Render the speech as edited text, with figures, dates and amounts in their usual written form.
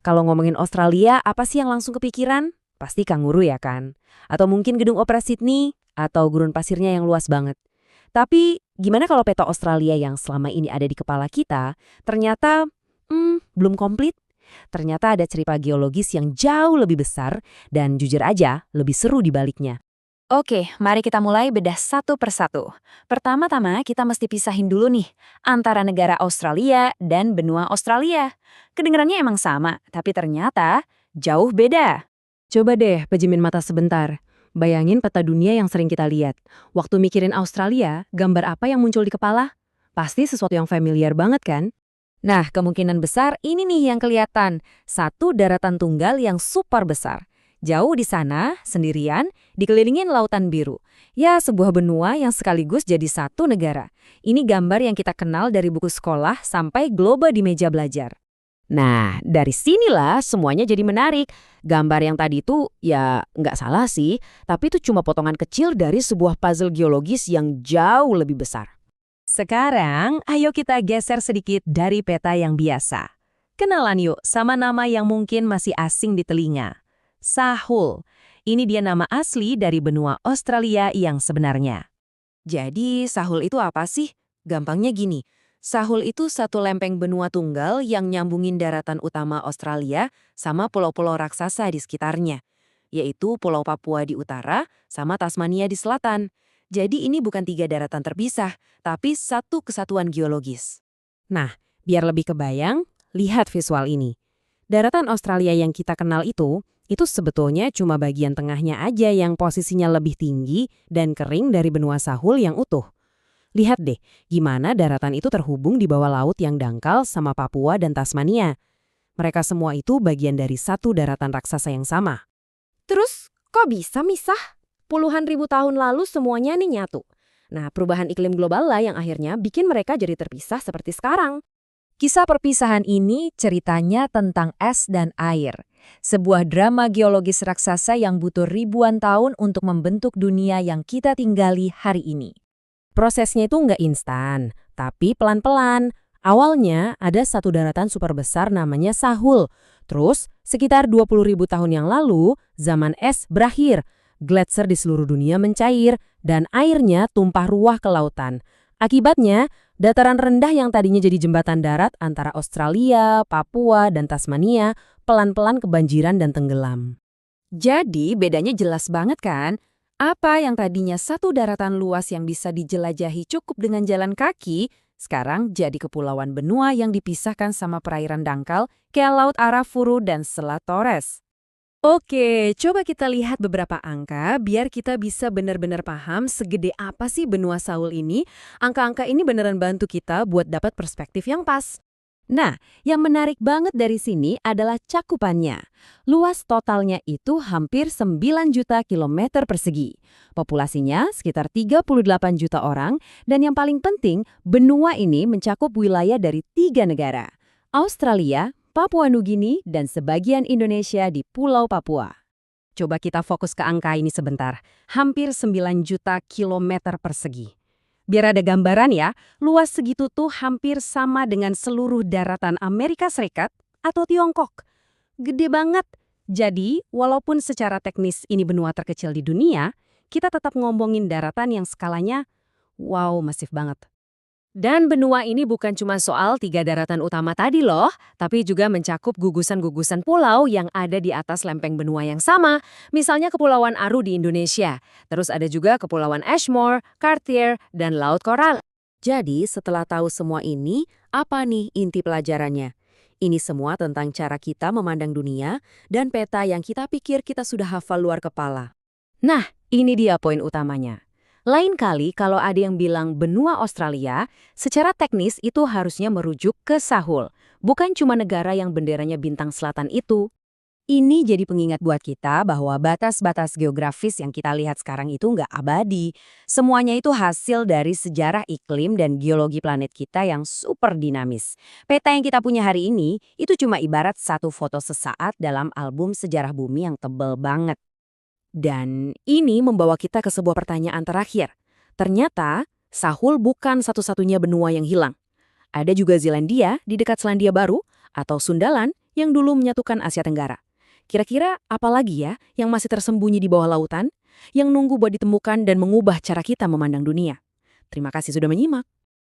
Kalau ngomongin Australia, apa sih yang langsung kepikiran? Pasti kanguru ya kan? Atau mungkin gedung opera Sydney, atau gurun pasirnya yang luas banget. Tapi, gimana kalau peta Australia yang selama ini ada di kepala kita, ternyata, belum komplit? Ternyata ada cerita geologis yang jauh lebih besar, dan jujur aja, lebih seru di baliknya. Oke, mari kita mulai bedah satu persatu. Pertama-tama kita mesti pisahin dulu nih, antara negara Australia dan benua Australia. Kedengarannya emang sama, tapi ternyata jauh beda. Coba deh pejemin mata sebentar. Bayangin peta dunia yang sering kita lihat. Waktu mikirin Australia, gambar apa yang muncul di kepala? Pasti sesuatu yang familiar banget kan? Nah, kemungkinan besar ini nih yang kelihatan. Satu daratan tunggal yang super besar. Jauh di sana, sendirian, dikelilingin lautan biru. Ya, sebuah benua yang sekaligus jadi satu negara. Ini gambar yang kita kenal dari buku sekolah sampai globe di meja belajar. Nah, dari sinilah semuanya jadi menarik. Gambar yang tadi itu, ya nggak salah sih, tapi itu cuma potongan kecil dari sebuah puzzle geologis yang jauh lebih besar. Sekarang, ayo kita geser sedikit dari peta yang biasa. Kenalan yuk sama nama yang mungkin masih asing di telinga. Sahul. Ini dia nama asli dari benua Australia yang sebenarnya. Jadi, Sahul itu apa sih? Gampangnya gini. Sahul itu satu lempeng benua tunggal yang nyambungin daratan utama Australia sama pulau-pulau raksasa di sekitarnya, yaitu Pulau Papua di utara sama Tasmania di selatan. Jadi ini bukan tiga daratan terpisah, tapi satu kesatuan geologis. Nah, biar lebih kebayang, lihat visual ini. Daratan Australia yang kita kenal itu sebetulnya cuma bagian tengahnya aja yang posisinya lebih tinggi dan kering dari benua Sahul yang utuh. Lihat deh, gimana daratan itu terhubung di bawah laut yang dangkal sama Papua dan Tasmania. Mereka semua itu bagian dari satu daratan raksasa yang sama. Terus, kok bisa misah? Puluhan ribu tahun lalu semuanya nih nyatu. Nah, perubahan iklim global lah yang akhirnya bikin mereka jadi terpisah seperti sekarang. Kisah perpisahan ini ceritanya tentang es dan air. Sebuah drama geologis raksasa yang butuh ribuan tahun untuk membentuk dunia yang kita tinggali hari ini. Prosesnya itu nggak instan, tapi pelan-pelan. Awalnya ada satu daratan super besar namanya Sahul. Terus, sekitar 20.000 tahun yang lalu, zaman es berakhir. Gletser di seluruh dunia mencair, dan airnya tumpah ruah ke lautan. Akibatnya, dataran rendah yang tadinya jadi jembatan darat antara Australia, Papua, dan Tasmania pelan-pelan kebanjiran dan tenggelam. Jadi bedanya jelas banget kan? Apa yang tadinya satu daratan luas yang bisa dijelajahi cukup dengan jalan kaki, sekarang jadi kepulauan benua yang dipisahkan sama perairan dangkal kayak Laut Arafuru dan Selat Torres. Oke, coba kita lihat beberapa angka biar kita bisa benar-benar paham segede apa sih benua Sahul ini. Angka-angka ini beneran bantu kita buat dapat perspektif yang pas. Nah, yang menarik banget dari sini adalah cakupannya. Luas totalnya itu hampir 9 juta kilometer persegi. Populasinya sekitar 38 juta orang, dan yang paling penting, benua ini mencakup wilayah dari 3 negara. Australia, Papua Nugini, dan sebagian Indonesia di Pulau Papua. Coba kita fokus ke angka ini sebentar. Hampir 9 juta kilometer persegi. Biar ada gambaran ya, luas segitu tuh hampir sama dengan seluruh daratan Amerika Serikat atau Tiongkok. Gede banget. Jadi, walaupun secara teknis ini benua terkecil di dunia, kita tetap ngomongin daratan yang skalanya, wow, masif banget. Dan benua ini bukan cuma soal 3 daratan utama tadi loh, tapi juga mencakup gugusan-gugusan pulau yang ada di atas lempeng benua yang sama, misalnya Kepulauan Aru di Indonesia. Terus ada juga Kepulauan Ashmore, Cartier, dan Laut Koral. Jadi setelah tahu semua ini, apa nih inti pelajarannya? Ini semua tentang cara kita memandang dunia dan peta yang kita pikir kita sudah hafal luar kepala. Nah, ini dia poin utamanya. Lain kali kalau ada yang bilang benua Australia, secara teknis itu harusnya merujuk ke Sahul, bukan cuma negara yang benderanya bintang selatan itu. Ini jadi pengingat buat kita bahwa batas-batas geografis yang kita lihat sekarang itu nggak abadi. Semuanya itu hasil dari sejarah iklim dan geologi planet kita yang super dinamis. Peta yang kita punya hari ini itu cuma ibarat satu foto sesaat dalam album sejarah bumi yang tebal banget. Dan ini membawa kita ke sebuah pertanyaan terakhir. Ternyata, Sahul bukan satu-satunya benua yang hilang. Ada juga Zelandia di dekat Selandia Baru, atau Sundaland yang dulu menyatukan Asia Tenggara. Kira-kira apa lagi ya yang masih tersembunyi di bawah lautan, yang nunggu buat ditemukan dan mengubah cara kita memandang dunia? Terima kasih sudah menyimak.